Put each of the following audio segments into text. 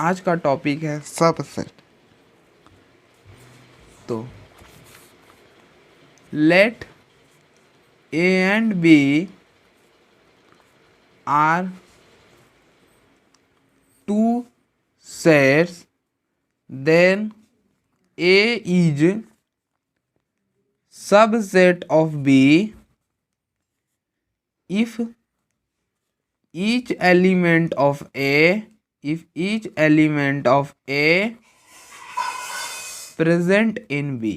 आज का टॉपिक है सबसेट। तो let A and B are two sets, then A is subset of B if each element of A present in B।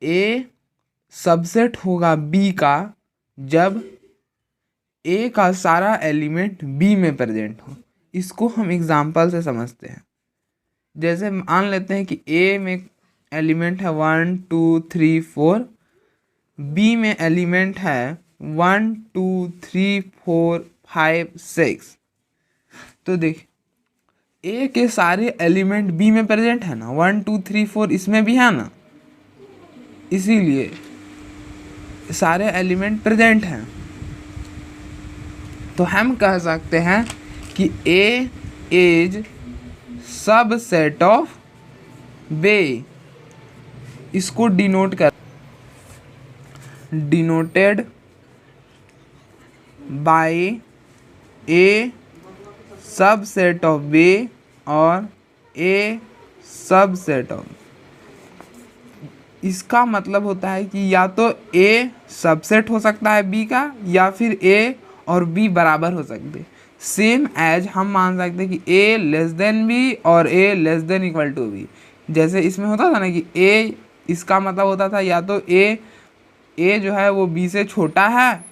A subset होगा B का जब A का सारा एलिमेंट B में प्रेजेंट हो। इसको हम एग्जांपल से समझते हैं। जैसे मान लेते हैं कि A में एलिमेंट है 1 2 3 4, बी में एलिमेंट है 1 2 3 4 5 6। तो देख ए के सारे एलिमेंट बी में प्रेजेंट है ना, 1 2 3 4 इसमें भी है ना, इसीलिए सारे एलिमेंट प्रेजेंट हैं। तो हम कह सकते हैं कि A is subset of B. इसको denoted by A subset of B और ए सबसेट ऑफ। इसका मतलब होता है कि या तो ए सबसेट हो सकता है बी का, या फिर ए और बी बराबर हो सकते। सेम एज हम मान सकते हैं कि ए लेस देन बी और A less than equal to B. जैसे इसमें होता था ना कि ए, इसका मतलब होता था या तो ए जो है वो बी से छोटा है,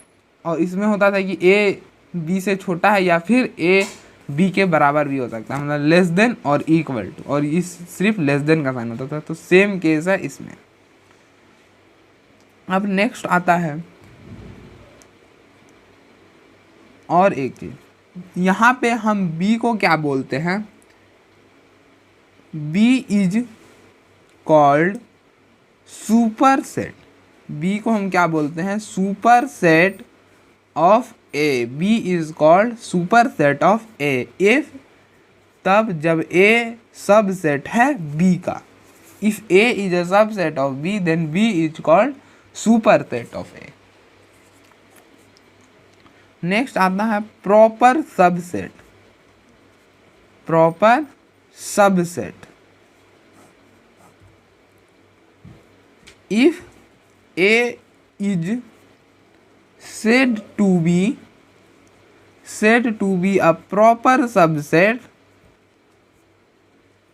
और इसमें होता था कि ए बी से छोटा है, या फिर ए बी के बराबर भी हो सकता है, मतलब लेस देन और इक्वल टू, और इस सिर्फ लेस देन का साइन होता था। तो सेम केस है इसमें। अब नेक्स्ट आता है और एक चीज, यहाँ पे हम बी को क्या बोलते हैं, B is called super set. B को हम क्या बोलते हैं, super set of A. B is called super set of A if, तब जब ए सबसेट है बी का। If A is a subset of B then B is called super set of A. Next आता है proper subset. Proper subset, if A is said to be a proper subset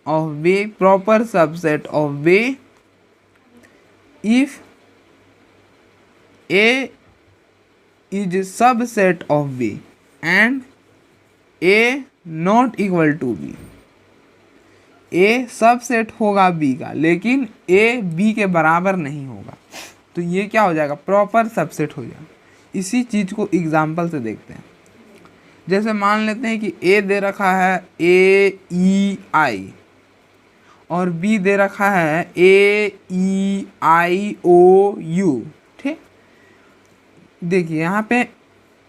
of B, proper subset of B, if A is subset of B and A not equal to B। A subset होगा B का, लेकिन A B के बराबर नहीं होगा, तो ये क्या हो जाएगा, प्रॉपर सबसेट हो जाएगा। इसी चीज़ को एग्जांपल से देखते हैं। जैसे मान लेते हैं कि ए दे रखा है ए ई आई, और बी दे रखा है ए ई आई ओ यू। ठीक, देखिए यहाँ पे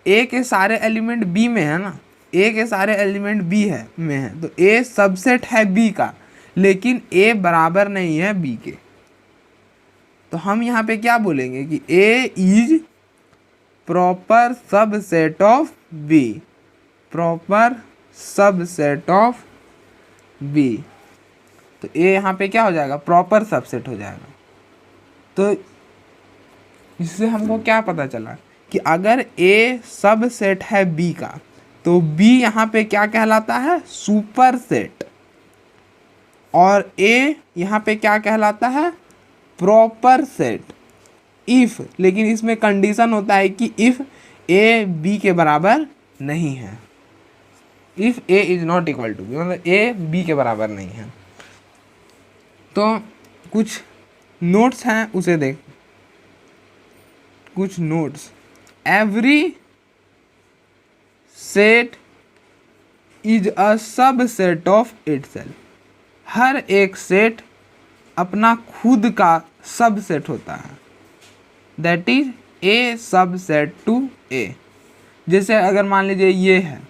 ए के सारे एलिमेंट बी में है ना, ए के सारे एलिमेंट बी में है, तो ए सबसेट है बी का, लेकिन ए बराबर नहीं है बी के। तो हम यहाँ पे क्या बोलेंगे कि A is proper subset of B. Proper subset of B, तो ए यहाँ पे क्या हो जाएगा, प्रॉपर सबसेट हो जाएगा। तो इससे हमको क्या पता चला कि अगर ए सबसेट है बी का, तो बी यहाँ पे क्या कहलाता है, सुपर सेट, और ए यहाँ पे क्या कहलाता है, प्रॉपर सेट। इफ, लेकिन इसमें कंडीशन होता है कि इफ ए बी के बराबर नहीं है, if A is not equal to B, मतलब ए बी के बराबर नहीं है। तो कुछ नोट्स हैं, उसे देख। कुछ notes, every set is a subset of itself. हर एक सेट अपना खुद का सबसेट होता है, that is A subset to A. जैसे अगर मान लीजिए ये है,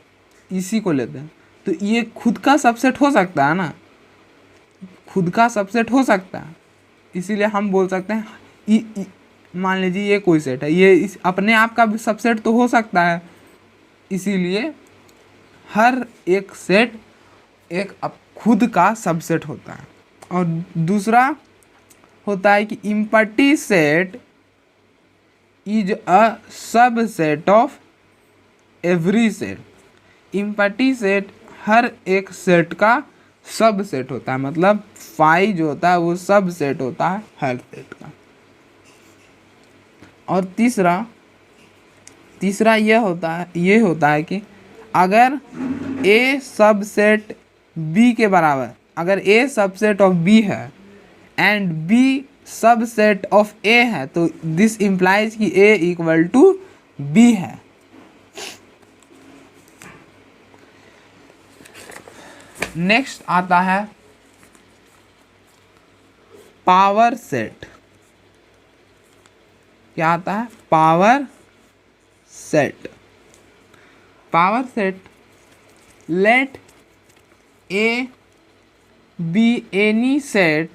इसी को लेते हैं, तो ये खुद का सबसेट हो सकता है ना, खुद का सबसेट हो सकता है, इसीलिए हम बोल सकते हैं मान लीजिए ये कोई सेट है, ये इस अपने आप का भी सबसेट तो हो सकता है, इसीलिए हर एक सेट एक खुद का सबसेट होता है। और दूसरा होता है कि empty set is a subset of every set. Empty set हर एक सेट का सबसेट होता है, मतलब फाई जो होता है वो सबसेट होता है हर सेट का। और तीसरा ये होता है कि अगर ए सबसेट बी के बराबर, अगर ए सबसेट ऑफ बी है एंड बी सबसेट ऑफ ए है, तो दिस इम्प्लाइज कि ए इक्वल टू बी है। नेक्स्ट आता है पावर सेट। क्या आता है? Power set. Power set, let A be any set,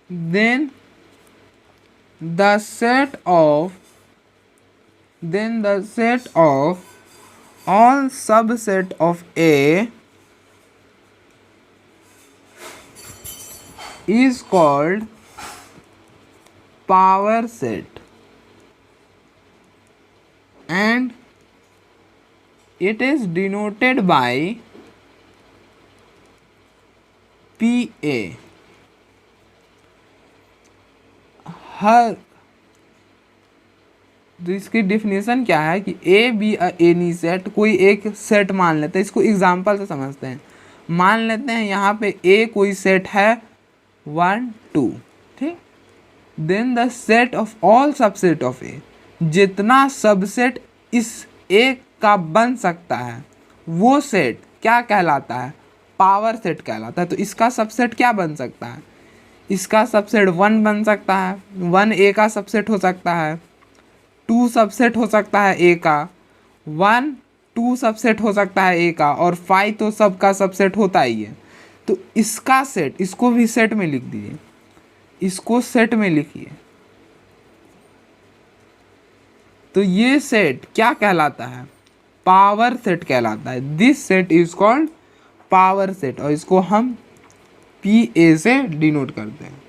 then the set of all subset of A is called power set, and it is denoted by PA। हर तो इसकी definition क्या है कि ए बी एनी सेट, कोई एक set मान लेते हैं, इसको एग्जांपल से समझते हैं। मान लेते हैं यहाँ पे ए कोई सेट है 1 2, ठीक। Then the set of all subset of A, जितना सबसेट इस ए का बन सकता है वो सेट क्या कहलाता है? पावर सेट कहलाता है। तो इसका सबसेट क्या बन सकता है? इसका सबसेट 1 बन सकता है, 1 ए का सबसेट हो सकता है, 2 सबसेट हो सकता है ए का, 1 2 सबसेट हो सकता है ए का, और 5 तो सबका सबसेट होता ही है। तो इसका सेट, इसको भी सेट में लिख दीजिए, इसको सेट में लिखिए। तो ये सेट क्या कहलाता है? पावर सेट कहलाता है। This set is called power set, और इसको हम PA से डिनोट करते हैं।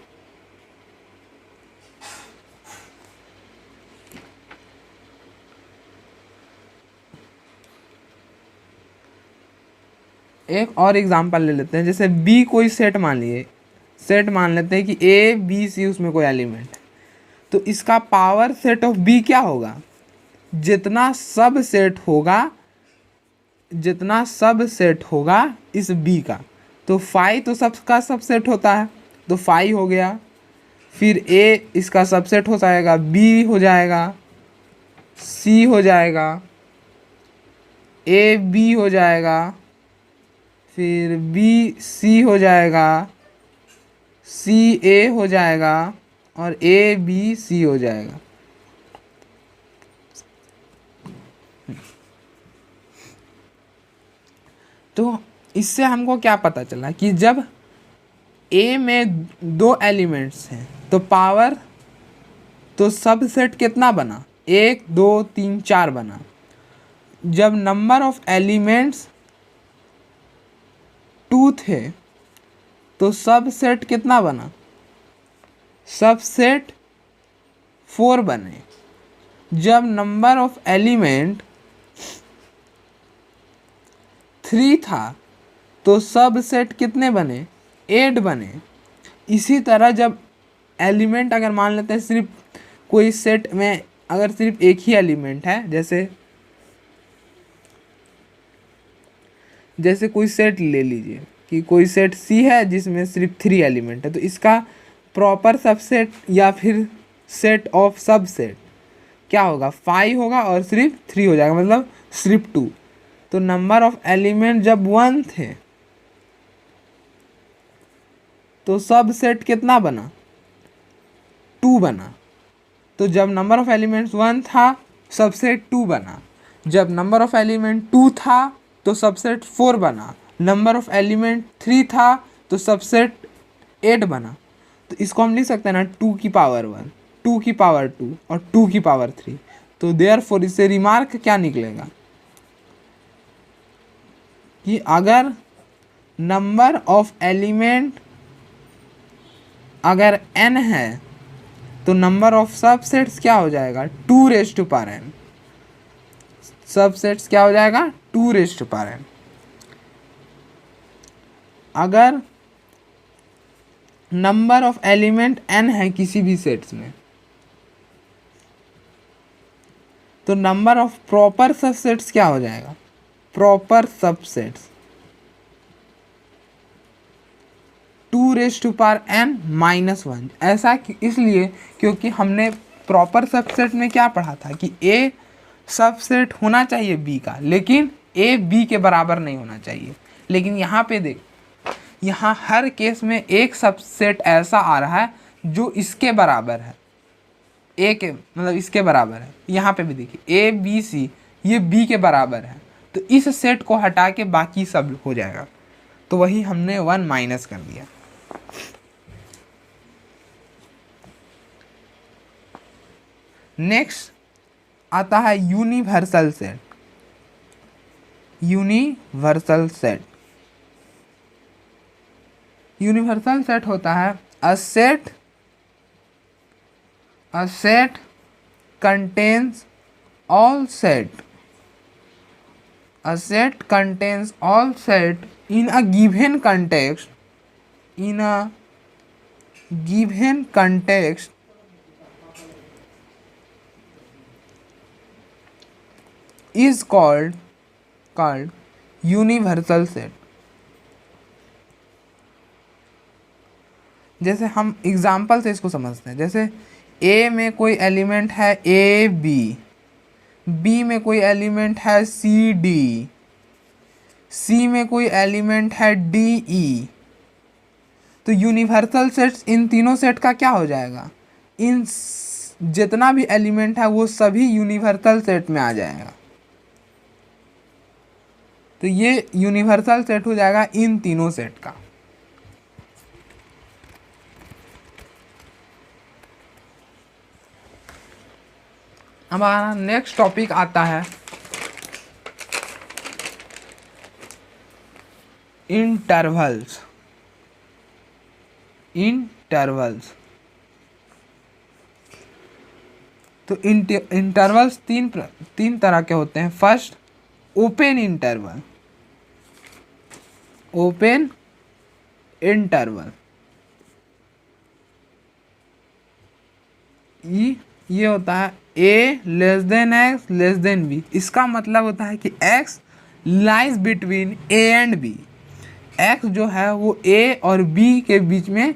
एक और एग्जांपल ले लेते हैं, जैसे B कोई सेट मान लेते हैं कि A B C उसमें कोई एलिमेंट है। तो इसका पावर सेट ऑफ B क्या होगा? जितना सब सेट होगा इस B का, तो 5 तो सबका सबसेट होता है, तो 5 हो गया। फिर A इसका सबसेट हो जाएगा, B हो जाएगा, C हो जाएगा, A B हो जाएगा, फिर B C हो जाएगा, C A हो जाएगा, और A B C हो जाएगा। तो इससे हमको क्या पता चला कि जब A में 2 एलिमेंट्स हैं तो पावर, तो सबसेट कितना बना? 1 2 3 4 बना। जब नंबर ऑफ एलिमेंट्स 2 थे तो सबसेट कितना बना? सबसेट 4 बने। जब नंबर ऑफ एलिमेंट 3 था तो सबसेट कितने बने? 8 बने। इसी तरह जब एलिमेंट, अगर मान लेते हैं सिर्फ कोई सेट में अगर सिर्फ एक ही एलिमेंट है, जैसे कोई सेट ले लीजिए कि कोई सेट C है जिसमें सिर्फ 3 एलिमेंट है, तो इसका प्रॉपर सबसेट या फिर सेट ऑफ सबसेट क्या होगा? 5 होगा और सिर्फ 3 हो जाएगा, मतलब सिर्फ 2। तो नंबर ऑफ एलिमेंट जब 1 थे तो सबसेट कितना बना? 2 बना। तो जब नंबर ऑफ एलिमेंट्स 1 था सबसेट 2 बना। जब नंबर ऑफ एलिमेंट 2 था तो सबसेट 4 बना। नंबर ऑफ एलिमेंट 3 था तो सबसेट 8 बना। तो इसको हम लिख सकते हैं ना 2 की पावर 1, 2 की पावर 2 और 2 की पावर 3। तो देयरफॉर इससे रिमार्क क्या निकलेगा कि अगर नंबर ऑफ एलिमेंट अगर n है तो नंबर ऑफ सबसेट्स क्या हो जाएगा 2n। सबसेट्स क्या हो जाएगा 2n। अगर नंबर ऑफ एलिमेंट n है किसी भी सेट्स में तो नंबर ऑफ प्रॉपर सबसेट्स क्या हो जाएगा, प्रॉपर सबसेट्स 2n-1। ऐसा इसलिए क्योंकि हमने प्रॉपर सबसेट में क्या पढ़ा था कि a सबसेट होना चाहिए b का, लेकिन a b के बराबर नहीं होना चाहिए। लेकिन यहाँ पे देख, यहाँ हर केस में एक सबसेट ऐसा आ रहा है जो इसके बराबर है, a के मतलब इसके बराबर है। यहाँ पे भी देखिए a b c ये b के बराबर है, तो इस सेट को हटा के बाकी सब हो जाएगा। तो वही हमने 1 माइनस कर दिया। नेक्स्ट आता है universal set. Universal set, universal set होता है a set contains all set, a set contains all set in a given context, in a given context is called universal set। जैसे हम एग्जाम्पल से इसको समझते हैं, जैसे ए में कोई एलिमेंट है ए बी, बी में कोई एलिमेंट है सी डी, सी में कोई एलिमेंट है डी ई। तो यूनिवर्सल सेट्स इन तीनों सेट का क्या हो जाएगा, इन जितना भी एलिमेंट है वो सभी यूनिवर्सल सेट में आ जाएगा। तो ये यूनिवर्सल सेट हो जाएगा इन तीनों सेट का। हमारा नेक्स्ट टॉपिक आता है इंटरवल्स। इंटरवल्स तो इंटरवल्स तीन तरह के होते हैं। First open interval, open interval ये होता है a less than x less than b। इसका मतलब होता है कि x lies between a and b। x जो है वो a और b के बीच में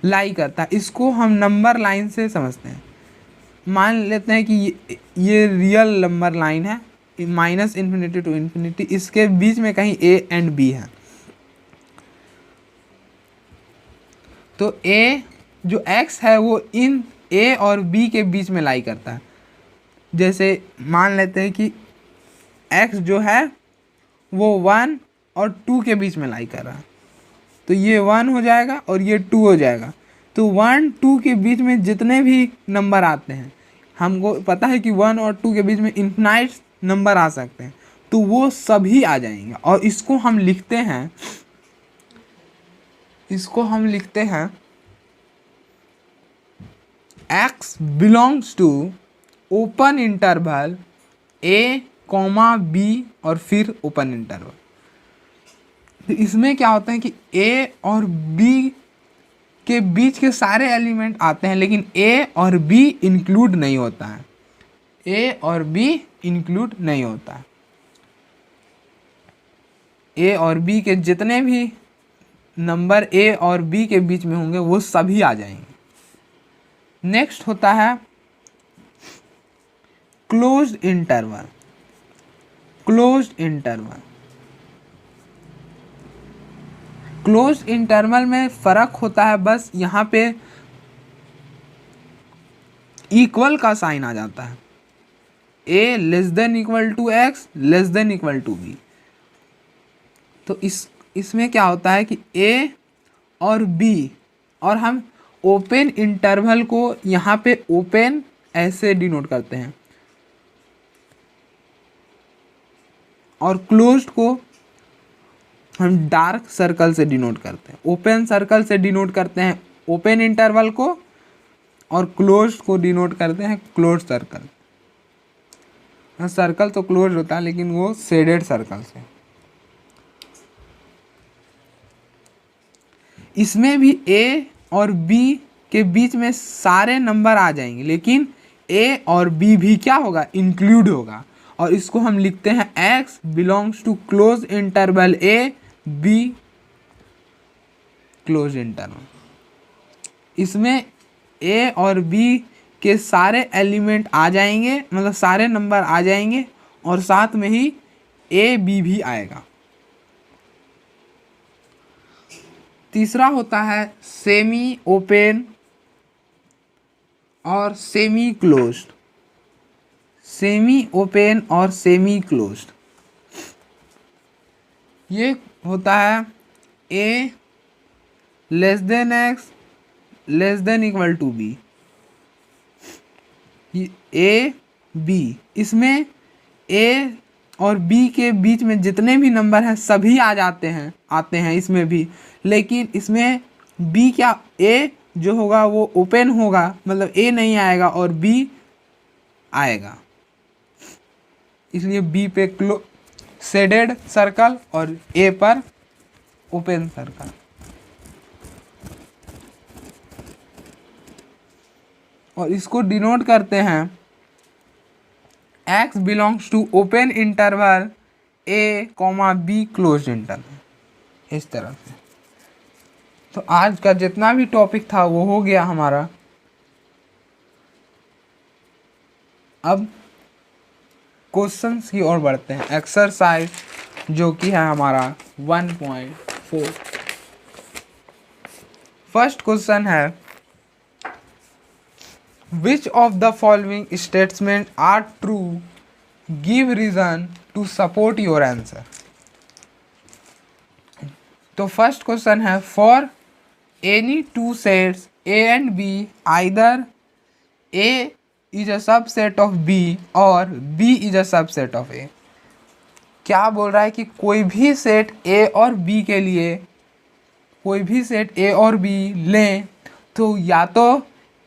लाई करता है। इसको हम नंबर लाइन से समझते हैं। मान लेते हैं कि ये रियल नंबर लाइन है, -∞ to ∞, इसके बीच में कहीं a एंड b है। तो a जो x है वो इन a और b के बीच में लाई करता है। जैसे मान लेते हैं कि x जो है वो 1 और 2 के बीच में लाई कर रहा है, तो ये 1 हो जाएगा और ये 2 हो जाएगा। तो 1 2 के बीच में जितने भी नंबर आते हैं, हमको पता है कि 1 और 2 के बीच में इन्फिनाइट नंबर आ सकते हैं, तो वो सभी आ जाएंगे। और इसको हम लिखते हैं x belongs to open interval a, b और फिर ओपन इंटरवल। तो इसमें क्या होता है कि a और b के बीच के सारे एलिमेंट आते हैं, लेकिन a और b इंक्लूड नहीं होता है। a और b इंक्लूड नहीं होता है। a और b के जितने भी नंबर a और b के बीच में होंगे वो सभी आ जाएंगे। नेक्स्ट होता है closed interval. Closed interval, closed interval में फर्क होता है बस यहाँ पे इक्वल का साइन आ जाता है। A less than equal to x less than equal to B. तो इसमें क्या होता है कि ए और बी, और हम ओपन इंटरवल को यहाँ पे ओपन ऐसे डिनोट करते हैं और क्लोज्ड को हम डार्क सर्कल से डिनोट करते हैं। ओपन सर्कल से डिनोट करते हैं ओपन इंटरवल को और क्लोज्ड को डिनोट करते हैं क्लोज सर्कल। सर्कल तो क्लोज होता है लेकिन वो शेडेड सर्कल से। इसमें भी ए और बी के बीच में सारे नंबर आ जाएंगे, लेकिन ए और बी भी क्या होगा, इंक्लूड होगा। और इसको हम लिखते हैं x belongs to close interval A B close interval. इसमें ए और बी के सारे एलिमेंट आ जाएंगे, मतलब सारे नंबर आ जाएंगे और साथ में ही ए बी भी आएगा। तीसरा होता है सेमी ओपन और सेमी क्लोज्ड। सेमी ओपन और सेमी क्लोज्ड ये होता है A less than x less than equal to B, A B. इसमें ए और बी के बीच में जितने भी नंबर हैं सभी आ जाते हैं, आते हैं इसमें भी, लेकिन इसमें बी क्या, ए जो होगा वो ओपन होगा, मतलब ए नहीं आएगा और बी आएगा। इसलिए बी पे शेडेड सर्कल और ए पर ओपन सर्कल। और इसको डिनोट करते हैं x belongs to open interval A comma B close interval, इस तरह से। तो आज का जितना भी टॉपिक था वो हो गया हमारा। अब क्वेश्चंस की ओर बढ़ते हैं। एक्सरसाइज जो कि है हमारा 1.4। फर्स्ट क्वेश्चन है Which of the following statements are true? Give reason to support your answer. तो फर्स्ट क्वेश्चन है for any two sets A and B, either A is a subset of B और B is a subset of A। क्या बोल रहा है कि कोई भी सेट A और B के लिए, कोई भी सेट A और B लें तो या तो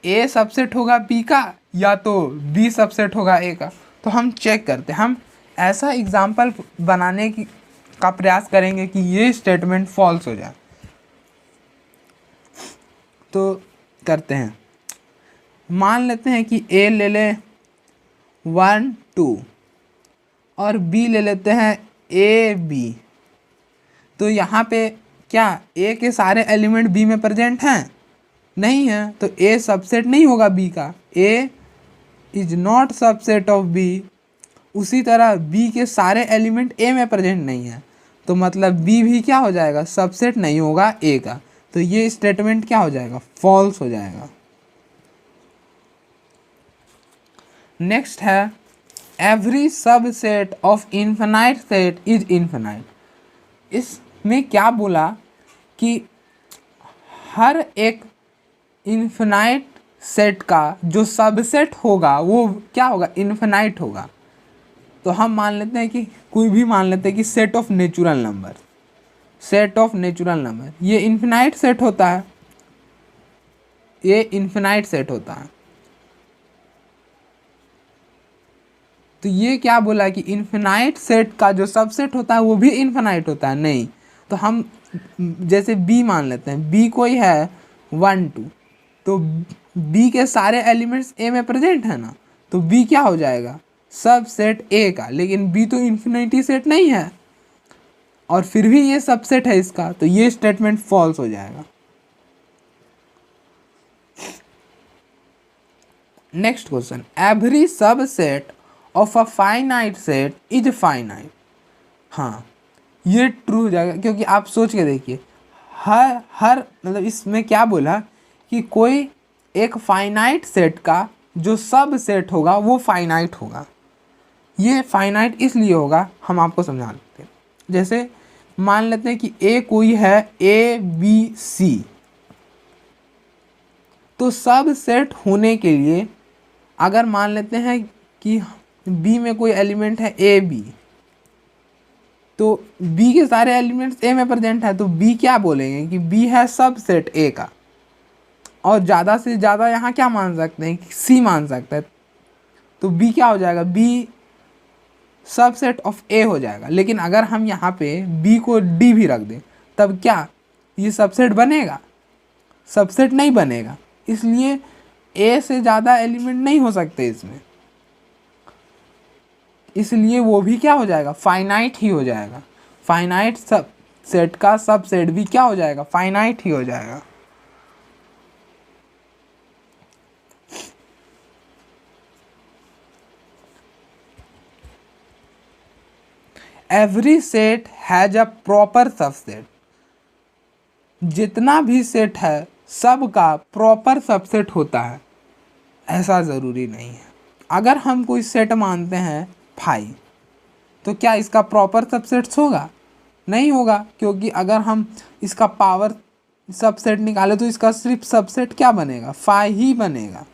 ए सबसेट होगा बी का या तो बी सबसेट होगा ए का। तो हम चेक करते हैं, हम ऐसा एग्जाम्पल बनाने का प्रयास करेंगे कि ये स्टेटमेंट फॉल्स हो जाए। तो करते हैं, मान लेते हैं कि ए ले ले 1 2 और बी ले लेते हैं ए बी। तो यहाँ पे क्या ए के सारे एलिमेंट बी में प्रेजेंट हैं? नहीं है, तो ए सबसेट नहीं होगा बी का। A is not subset of B. उसी तरह बी के सारे एलिमेंट ए में प्रेजेंट नहीं है, तो मतलब बी भी क्या हो जाएगा, सबसेट नहीं होगा ए का। तो ये स्टेटमेंट क्या हो जाएगा, फॉल्स हो जाएगा। नेक्स्ट है every subset of infinite set is infinite. इसमें क्या बोला कि हर एक इन्फिनाइट सेट का जो सबसेट होगा वो क्या होगा, इन्फिनाइट होगा। तो हम मान लेते हैं कि कोई भी मान लेते हैं कि set of natural number, set of natural number ये इन्फिनाइट सेट होता है, ये इन्फिनाइट सेट होता है। तो ये क्या बोला कि इन्फिनाइट सेट का जो सबसेट होता है वो भी इन्फिनाइट होता है? नहीं। तो हम जैसे बी मान लेते हैं, बी कोई है 1 2, तो बी के सारे एलिमेंट्स ए में प्रेजेंट है ना, तो बी क्या हो जाएगा, सब सेट ए का। लेकिन बी तो इन्फिनिटी सेट नहीं है और फिर भी ये सबसेट है इसका, तो ये स्टेटमेंट फॉल्स हो जाएगा। Next question, every subset of a finite set is finite. हाँ, ये ट्रू हो जाएगा, क्योंकि आप सोच के देखिए, हर मतलब इसमें क्या बोला कि कोई एक फाइनाइट सेट का जो सब सेट होगा वो फाइनाइट होगा। ये फाइनाइट इसलिए होगा, हम आपको समझा देते हैं। जैसे मान लेते हैं कि ए कोई है ABC, तो सब सेट होने के लिए अगर मान लेते हैं कि बी में कोई एलिमेंट है AB, तो बी के सारे एलिमेंट्स ए में प्रेजेंट है, तो बी क्या बोलेंगे कि बी है सब सेट ए का, और ज़्यादा से ज़्यादा यहाँ क्या मान सकते हैं कि सी मान सकते हैं, तो बी क्या हो जाएगा, बी सबसेट ऑफ ए हो जाएगा। लेकिन अगर हम यहाँ पे बी को डी भी रख दें, तब क्या ये सबसेट बनेगा, सबसेट नहीं बनेगा, इसलिए ए से ज़्यादा एलिमेंट नहीं हो सकते इसमें, इसलिए वो भी क्या हो जाएगा, फाइनाइट ही हो जाएगा। फाइनाइट सब सेट का सबसेट भी क्या हो जाएगा, फाइनाइट ही हो जाएगा। Every set has a proper subset, जितना भी सेट है सबका प्रॉपर सबसेट होता है, ऐसा ज़रूरी नहीं है। अगर हम कोई सेट मानते हैं 5, तो क्या इसका प्रॉपर सबसेट्स होगा, नहीं होगा, क्योंकि अगर हम इसका पावर सबसेट निकाले तो इसका सिर्फ सबसेट क्या बनेगा, 5 ही बनेगा।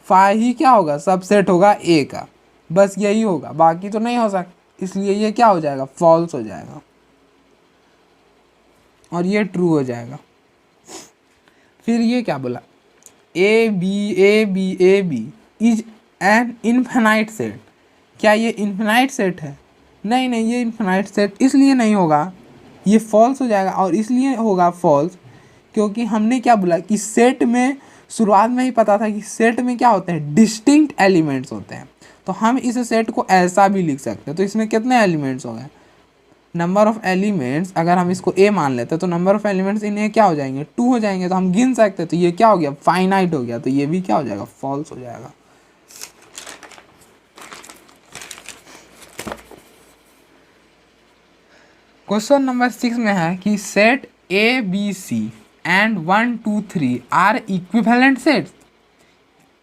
5 ही क्या होगा, सबसेट होगा ए का, बस यही होगा, बाकी तो नहीं हो सकता, इसलिए ये क्या हो जाएगा, फॉल्स हो जाएगा, और ये ट्रू हो जाएगा। फिर ये क्या बोला, A B is an infinite set, क्या ये इन्फिनाइट सेट है, नहीं नहीं, ये इन्फिनाइट सेट इसलिए नहीं होगा, ये फॉल्स हो जाएगा। और इसलिए होगा फॉल्स क्योंकि हमने क्या बोला कि सेट में शुरुआत में ही पता था कि सेट में क्या होते हैं, डिस्टिंक्ट एलिमेंट्स होते हैं, तो हम इस सेट को ऐसा भी लिख सकते हैं। तो इसमें कितने एलिमेंट्स हो गए, नंबर ऑफ एलिमेंट्स, अगर हम इसको ए मान लेते हैं तो नंबर ऑफ एलिमेंट्स इन्हें क्या हो जाएंगे, 2 हो जाएंगे, तो हम गिन सकते हैं, तो ये क्या हो गया, फाइनाइट हो गया, तो ये भी क्या हो जाएगा, फॉल्स हो जाएगा। क्वेश्चन नंबर 6 में है कि set ABC and 1 2 3 are equivalent sets.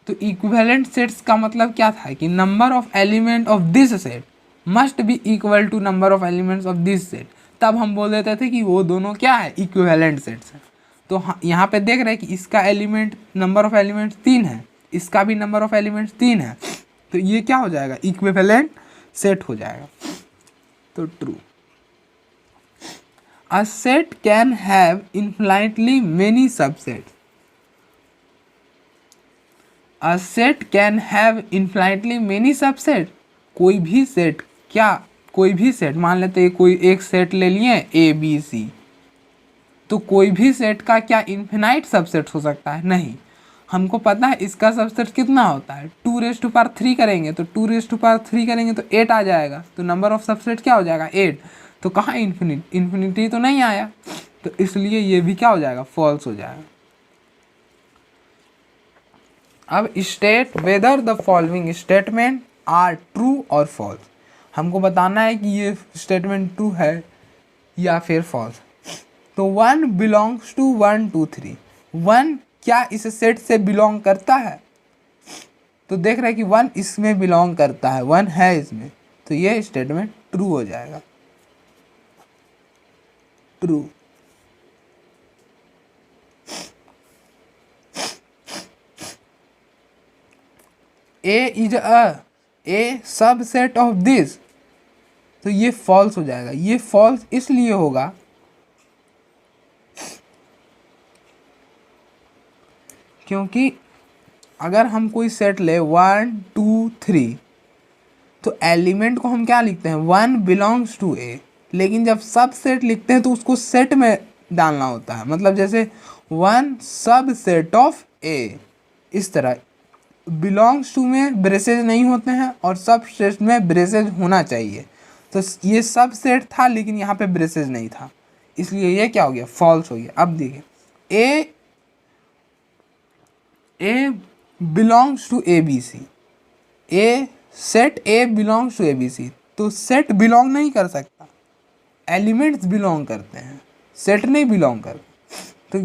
तो इक्विवेलेंट सेट्स का मतलब क्या था कि number of element of this set must be equal to number of elements of this set, तब हम बोल देते थे कि वो दोनों क्या है, इक्विवेलेंट सेट्स हैं। तो यहाँ पे देख रहे हैं कि इसका एलिमेंट नंबर ऑफ एलिमेंट्स 3 है, इसका भी नंबर ऑफ एलिमेंट्स 3 है, तो ये क्या हो जाएगा, इक्विवेलेंट सेट हो जाएगा, तो true. A set can have infinitely many subsets. A set can have infinitely many subsets. कोई भी सेट, क्या कोई भी सेट, मान लेते हैं कोई एक सेट ले लिए ABC, तो कोई भी सेट का क्या इन्फिनाइट सबसेट हो सकता है, नहीं। हमको पता है इसका सबसेट कितना होता है, 2⁻³ करेंगे तो 2⁻³ करेंगे तो 8 आ जाएगा, तो नंबर ऑफ सबसेट क्या हो जाएगा, 8। तो कहाँ इन्फिनिटी तो नहीं आया, तो इसलिए ये भी क्या हो जाएगा, फॉल्स हो जाएगा। अब state whether the following statement are true और फॉल्स, हमको बताना है कि ये स्टेटमेंट ट्रू है या फिर फॉल्स। तो 1 बिलोंग्स टू 1 2 3, 1 क्या इस सेट से बिलोंग करता है, तो देख रहे हैं कि 1 इसमें बिलोंग करता है, 1 है इसमें, तो ये स्टेटमेंट ट्रू हो जाएगा, true. A is A subset of this, तो ये फॉल्स हो जाएगा। ये फॉल्स इसलिए होगा क्योंकि अगर हम कोई सेट ले 1 2 3, तो एलिमेंट को हम क्या लिखते हैं, 1 बिलोंग्स टू ए, लेकिन जब सब सेट लिखते हैं तो उसको सेट में डालना होता है, मतलब जैसे 1 सब सेट ऑफ ए, इस तरह बिलोंग्स टू में ब्रेसेज नहीं होते हैं और सब सेट में ब्रेसेज होना चाहिए, तो ये सब सेट था लेकिन यहाँ पे ब्रेसेज नहीं था, इसलिए ये क्या हो गया, फॉल्स हो गया। अब देखिए A belongs to ABC, A set A belongs to ABC, तो सेट बिलोंग नहीं कर सकता, एलिमेंट्स बिलोंग करते हैं, सेट नहीं बिलोंग करते।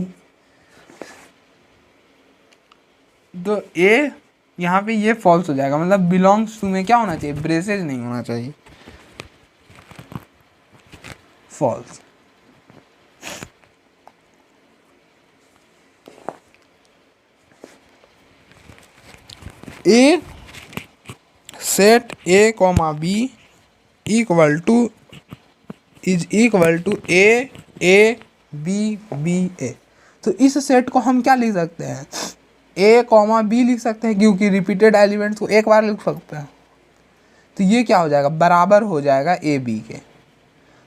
तो ए यहाँ पे ये फॉल्स हो जाएगा, मतलब बिलोंग्स टू में क्या होना चाहिए, ब्रेसेज नहीं होना चाहिए, false. A set A comma B equal to is equal to A B B A. तो इस सेट को हम क्या लिख सकते हैं, ए कॉमा बी लिख सकते हैं, क्योंकि रिपीटेड एलिमेंट्स को एक बार लिख सकते हैं। तो ये क्या हो जाएगा, बराबर हो जाएगा ए बी के।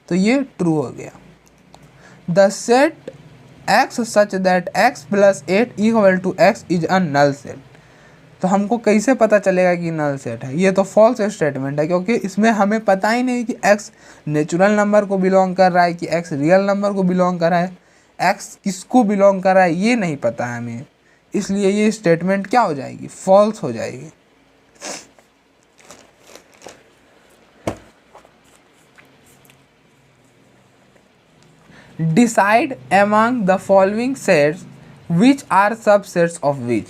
तो ये ट्रू हो गया। The set x such that x plus 8 equal to x is a null set. तो हमको कैसे पता चलेगा कि नल सेट है, ये तो फॉल्स स्टेटमेंट है, क्योंकि इसमें हमें पता ही नहीं कि एक्स नेचुरल नंबर को बिलोंग कर रहा है कि एक्स रियल नंबर को बिलोंग कर रहा है, एक्स किसको बिलोंग कर रहा है ये नहीं पता है हमें, इसलिए ये स्टेटमेंट क्या हो जाएगी, फॉल्स हो जाएगी। Decide among the following sets which are subsets of which।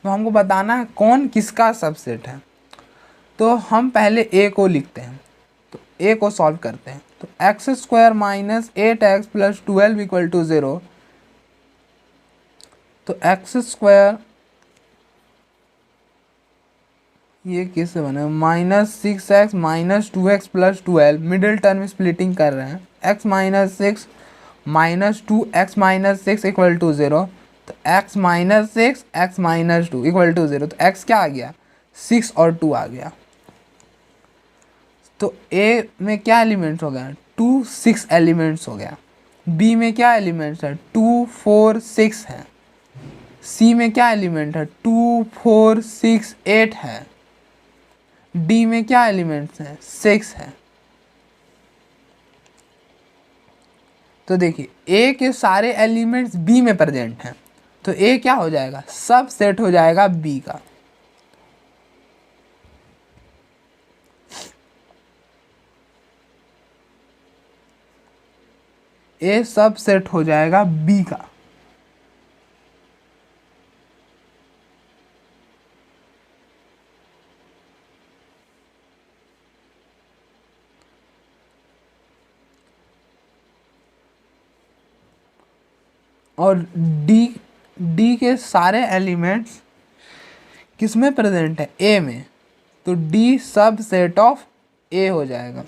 तो हमको बताना है कौन किसका सबसेट है। तो हम पहले ए को लिखते हैं, तो ए को सॉल्व करते हैं। तो x square minus 8x plus 12 equal to 0। तो एक्स स्क्वायर ये किससे बने, -6x minus 2x plus 12, middle term splitting कर रहे हैं, x minus 6 minus 2x minus 6 equal to 0। तो x minus 6 x minus 2 equal to 0। तो x क्या आ गया, 6 और 2 आ गया। तो a में क्या एलिमेंट्स हो गया, 2 6 एलिमेंट्स हो गया। b में क्या एलिमेंट्स है, 2 4 6 है। c में क्या एलिमेंट है, 2 4 6 8 है। डी में क्या एलिमेंट्स हैं, 6 है। तो देखिए ए के सारे एलिमेंट्स बी में प्रेजेंट हैं, तो ए क्या हो जाएगा, सब सेट हो जाएगा बी का। ए सब सेट हो जाएगा बी का। और डी के सारे एलिमेंट्स किस में प्रेजेंट है, ए में, तो डी सब सेट ऑफ ए हो जाएगा।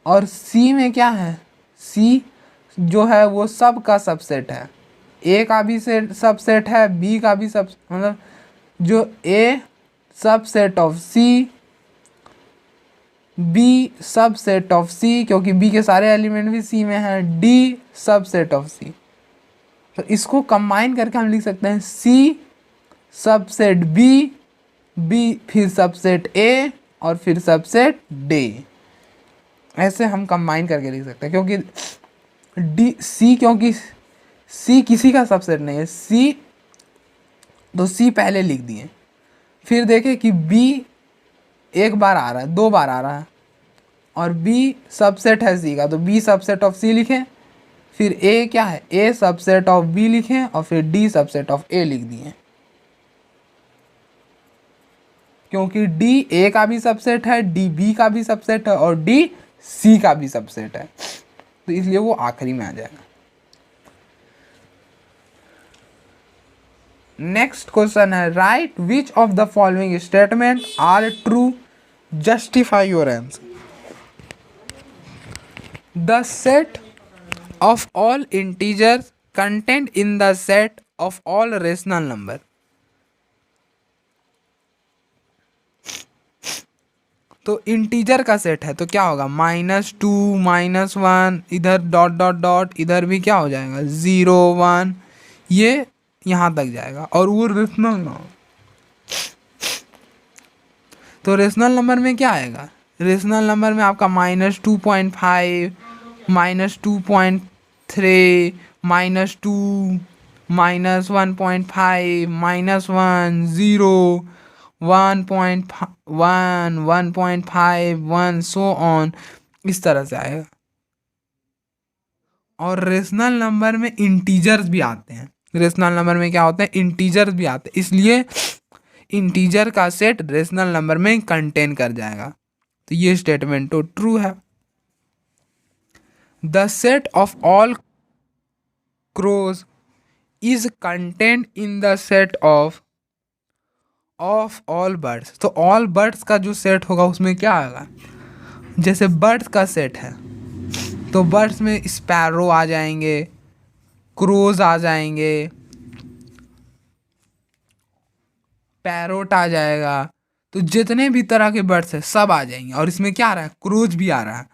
और सी में क्या है, सी जो है वो सब का सबसेट है, ए का भी सबसेट है, बी का भी सब, मतलब जो ए सब सेट ऑफ सी, बी सब सेट ऑफ सी, क्योंकि बी के सारे एलिमेंट भी सी में हैं, डी सब सेट ऑफ सी। तो इसको कंबाइन करके हम लिख सकते हैं सी सबसेट बी, बी फिर सबसेट ए और फिर सबसेट डी। ऐसे हम कंबाइन करके लिख सकते हैं, क्योंकि डी सी, क्योंकि सी किसी का सबसेट नहीं है, सी तो सी पहले लिख दिए, फिर देखें कि बी एक बार आ रहा है, 2 बार आ रहा है, और बी सबसेट है सी का, तो बी सबसेट ऑफ सी लिखें। फिर ए क्या है, ए सबसेट ऑफ बी लिखें, और फिर डी सबसेट ऑफ ए लिख दिए, क्योंकि डी ए का भी सबसेट है, डी बी का भी सबसेट है, और डी सी का भी सबसेट है, तो इसलिए वो आखिरी में आ जाएगा। नेक्स्ट क्वेश्चन है, write which of the following statement are true, justify your answer. The set of all integers contained in the set of all rational number। तो इंटीजर का सेट है तो क्या होगा, -2 -1, इधर डॉट डॉट डॉट, इधर भी क्या हो जाएगा 0 1, ये यहाँ तक जाएगा, और वो रेशनल ना। तो रेशनल नंबर में क्या आएगा, रेशनल नंबर में आपका -2.5 -2.3 -2 -1.5 -1 0 1.1 1.5 1 सो ऑन, इस तरह से आएगा। और रेशनल नंबर में इंटीजर्स भी आते हैं, रेशनल नंबर में क्या होते हैं, इंटीजर भी आते हैं, इसलिए इंटीजर का सेट रेशनल नंबर में कंटेन कर जाएगा। तो ये स्टेटमेंट तो ट्रू है। The set of all crows is content in the set of all birds. तो ऑल बर्ड्स का जो सेट होगा उसमें क्या आएगा, जैसे बर्ड्स का सेट है तो बर्ड्स में स्पैरो आ जाएंगे, क्रोज आ जाएंगे, पैरोट आ जाएगा, तो जितने भी तरह के बर्ड्स हैं सब आ जाएंगे। और इसमें क्या आ रहा है, क्रोज भी आ रहा है,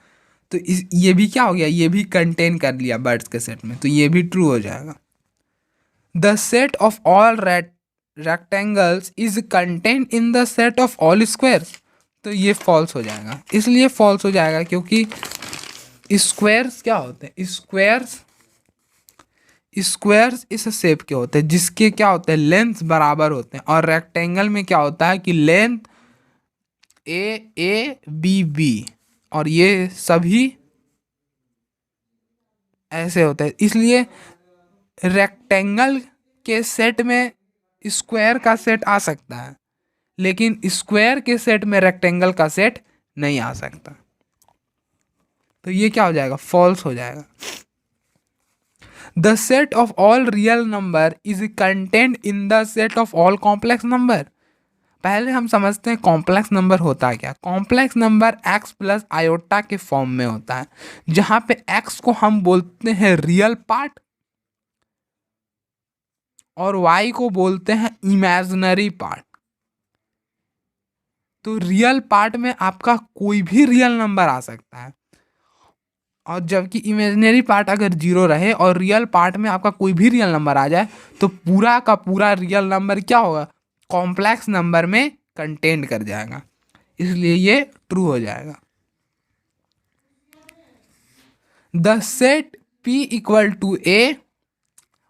तो ये भी क्या हो गया, ये भी कंटेन कर लिया बर्ड्स के सेट में, तो ये भी ट्रू हो जाएगा। The set of all rectangles is content in the set of all squares. तो ये फॉल्स हो जाएगा, इसलिए फॉल्स हो जाएगा क्योंकि स्क्वायर्स क्या होते हैं, स्क्वायर्स इस शेप के होते हैं जिसके क्या होते हैं, लेंथ बराबर होते हैं। और रेक्टेंगल में क्या होता है कि लेंथ ए बी बी, और ये सभी ऐसे होते हैं, इसलिए रेक्टेंगल के सेट में स्क्वायर का सेट आ सकता है, लेकिन स्क्वायर के सेट में रेक्टेंगल का सेट नहीं आ सकता। तो ये क्या हो जाएगा, फॉल्स हो जाएगा। The set of all real number is content in the set of all complex number. पहले हम समझते हैं कॉम्प्लेक्स नंबर होता है क्या। Complex number x plus iota के फॉर्म में होता है, जहां पे x को हम बोलते हैं रियल पार्ट और y को बोलते हैं इमेजिनरी पार्ट। तो रियल पार्ट में आपका कोई भी रियल नंबर आ सकता है, और जबकि इमेजिनरी पार्ट अगर जीरो रहे और रियल पार्ट में आपका कोई भी रियल नंबर आ जाए तो पूरा का पूरा रियल नंबर क्या होगा, कॉम्प्लेक्स नंबर में कंटेन कर जाएगा, इसलिए ये ट्रू हो जाएगा। The set p equal to a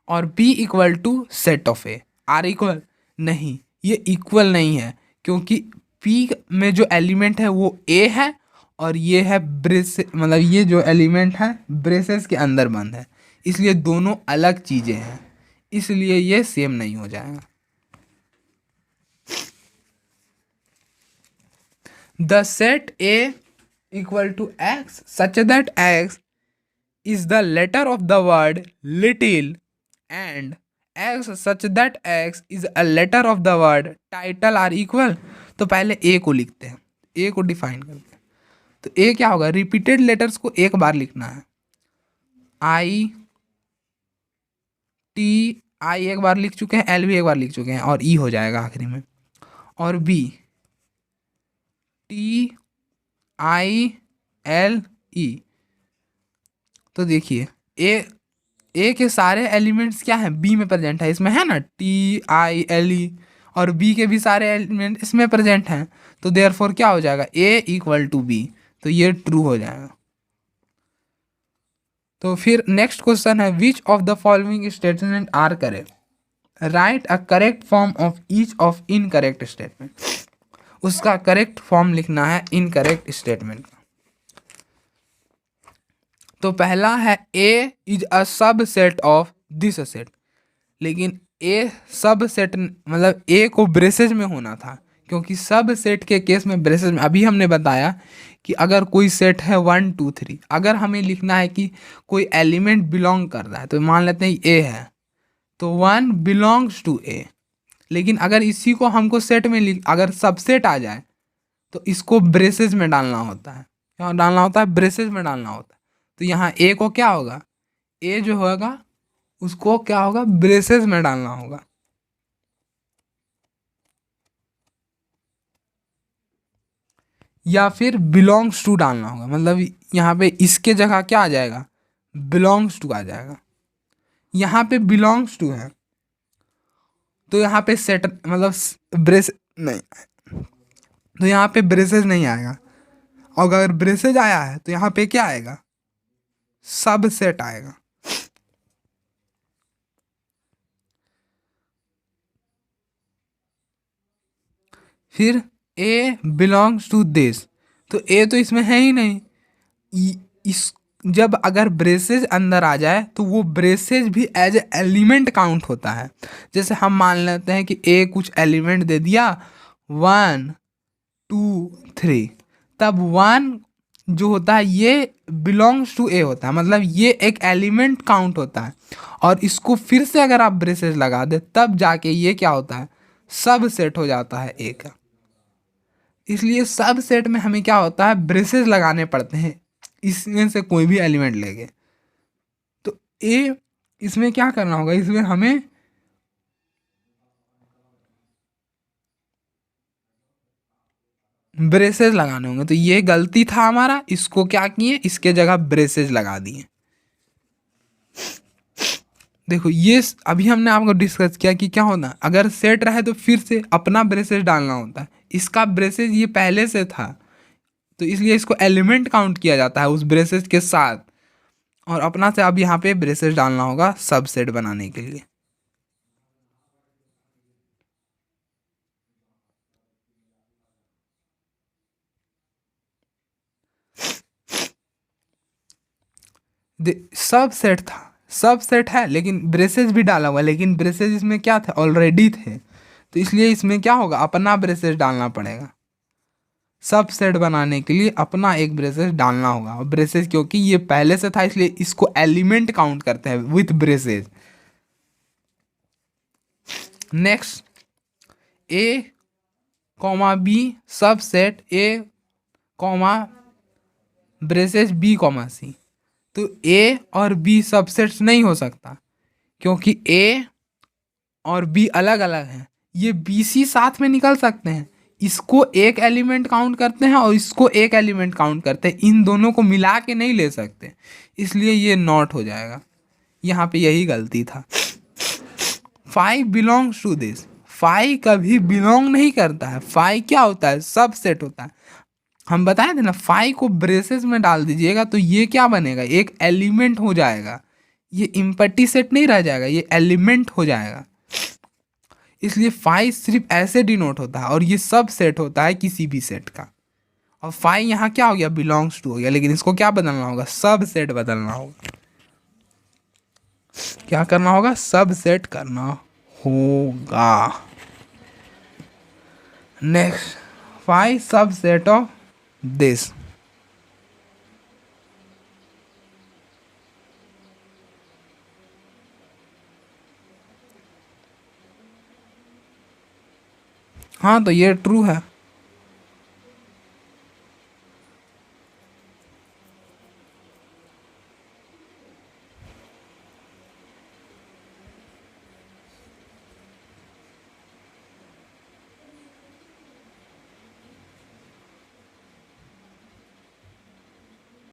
और b equal to set of a are equal नहीं, ये इक्वल नहीं है क्योंकि p में जो एलिमेंट है वो a है और ये है ब्रेस, मतलब ये जो एलिमेंट है ब्रेसेस के अंदर बंद है, इसलिए दोनों अलग चीजें हैं, इसलिए ये सेम नहीं हो जाएगा। The set a equal to x such that x is the letter of the word little and x such that x is a letter of the word title are equal। तो पहले a को लिखते हैं, a को define करते हैं। तो a क्या होगा, रिपीटेड लेटर्स को एक बार लिखना है, आई टी, आई एक बार लिख चुके हैं, एल भी एक बार लिख चुके हैं, और ई हो जाएगा आखिरी में, और B T I L E. तो देखिए ए के सारे एलिमेंट्स क्या हैं, बी में प्रेजेंट है, इसमें है ना टी आई एल ई, और बी के भी सारे एलिमेंट इसमें प्रेजेंट हैं, तो देयरफॉर क्या हो जाएगा, ए इक्वल टू बी, तो ये ट्रू हो जाएगा। तो फिर नेक्स्ट क्वेश्चन है, which of the following statement are correct, write a correct form of each of incorrect statement. उसका करेक्ट फॉर्म लिखना है इनकरेक्ट स्टेटमेंट का। तो पहला है ए इज अ सब सेट ऑफ दिस सेट, लेकिन ए सब सेट मतलब ए को ब्रेसेज में होना था, क्योंकि सब सेट के केस में ब्रेसेज में, अभी हमने बताया कि अगर कोई सेट है 1 2 3, अगर हमें लिखना है कि कोई एलिमेंट बिलोंग कर रहा है, तो मान लेते हैं ए है तो 1 बिलोंग्स टू ए, लेकिन अगर इसी को हमको सेट में अगर सबसेट आ जाए तो इसको ब्रेसेज में डालना होता है, क्या डालना होता है, ब्रेसेज में डालना होता है। तो यहाँ ए को क्या होगा, ए जो होगा उसको क्या होगा, ब्रेसेस में डालना होगा। या फिर बिलोंग्स टू डालना होगा, मतलब यहाँ पे इसके जगह क्या आ जाएगा, बिलोंग्स टू आ जाएगा। यहाँ पे बिलोंग्स टू है तो यहाँ पे सेट मतलब ब्रेस नहीं, तो यहाँ पे ब्रेसेस नहीं आएगा, और अगर ब्रेसेज आया है तो यहाँ पे क्या आएगा, सब सेट आएगा। फिर ए बिलोंग्स टू दिस, तो ए तो इसमें है ही नहीं, इस जब अगर ब्रेसेज अंदर आ जाए तो वो ब्रेसेज भी एज ए एलिमेंट काउंट होता है। जैसे हम मान लेते हैं कि ए कुछ एलिमेंट दे दिया 1 2 3, तब 1 जो होता है ये बिलोंग्स टू ए होता है, मतलब ये एक एलिमेंट काउंट होता है। और इसको फिर से अगर आप ब्रेसेज लगा दे तब जाके ये क्या होता है, सब सेट हो जाता है ए का। इसलिए सब सेट में हमें क्या होता है, ब्रेसेस लगाने पड़ते हैं इसमें से कोई भी एलिमेंट लेके। तो ए इसमें क्या करना होगा, इसमें हमें ब्रेसेस लगाने होंगे। तो ये गलती था हमारा, इसको क्या किए, इसके जगह ब्रेसेस लगा दिए। देखो ये अभी हमने आपको डिस्कस किया कि क्या होना, अगर सेट रहे तो फिर से अपना ब्रेसेस डालना होता है। इसका ब्रेसेस ये पहले से था तो इसलिए इसको एलिमेंट काउंट किया जाता है उस ब्रेसेस के साथ, और अपना से अब यहाँ पे ब्रेसेस डालना होगा सबसेट बनाने के लिए। सब सेट था, सब सेट है लेकिन ब्रेसेस भी डाला हुआ, लेकिन ब्रेसेस इसमें क्या थे, ऑलरेडी थे। तो इसलिए इसमें क्या होगा, अपना ब्रेसेस डालना पड़ेगा। सब सेट बनाने के लिए अपना एक ब्रेसेस डालना होगा, और ब्रेसेस क्योंकि ये पहले से था इसलिए इसको एलिमेंट काउंट करते हैं with braces. Next, A comma B subset A comma braces B comma C. तो ए और बी सबसेट्स नहीं हो सकता क्योंकि ए और बी अलग अलग हैं। ये बी सी साथ में निकल सकते हैं, इसको एक एलिमेंट काउंट करते हैं और इसको एक एलिमेंट काउंट करते हैं, इन दोनों को मिला के नहीं ले सकते, इसलिए ये नॉट हो जाएगा। यहाँ पे यही गलती था। 5 बिलोंग्स टू दिस, 5 कभी बिलोंग नहीं करता है। 5 क्या होता है, सब सेट होता है। हम बताए थे ना, 5 को ब्रेसेस में डाल दीजिएगा तो ये क्या बनेगा, एक एलिमेंट हो जाएगा। ये इम्पटी सेट नहीं रह जाएगा, ये एलिमेंट हो जाएगा। इसलिए 5 सिर्फ ऐसे डिनोट होता है और ये सब सेट होता है किसी भी सेट का। और 5 यहाँ क्या हो गया, बिलोंग्स टू हो गया, लेकिन इसको क्या बदलना होगा, सब सेट बदलना होगा। क्या करना होगा, सब सेट करना होगा। नेक्स्ट, 5 सब सेट ऑफ दिस। हाँ तो ये ट्रू है।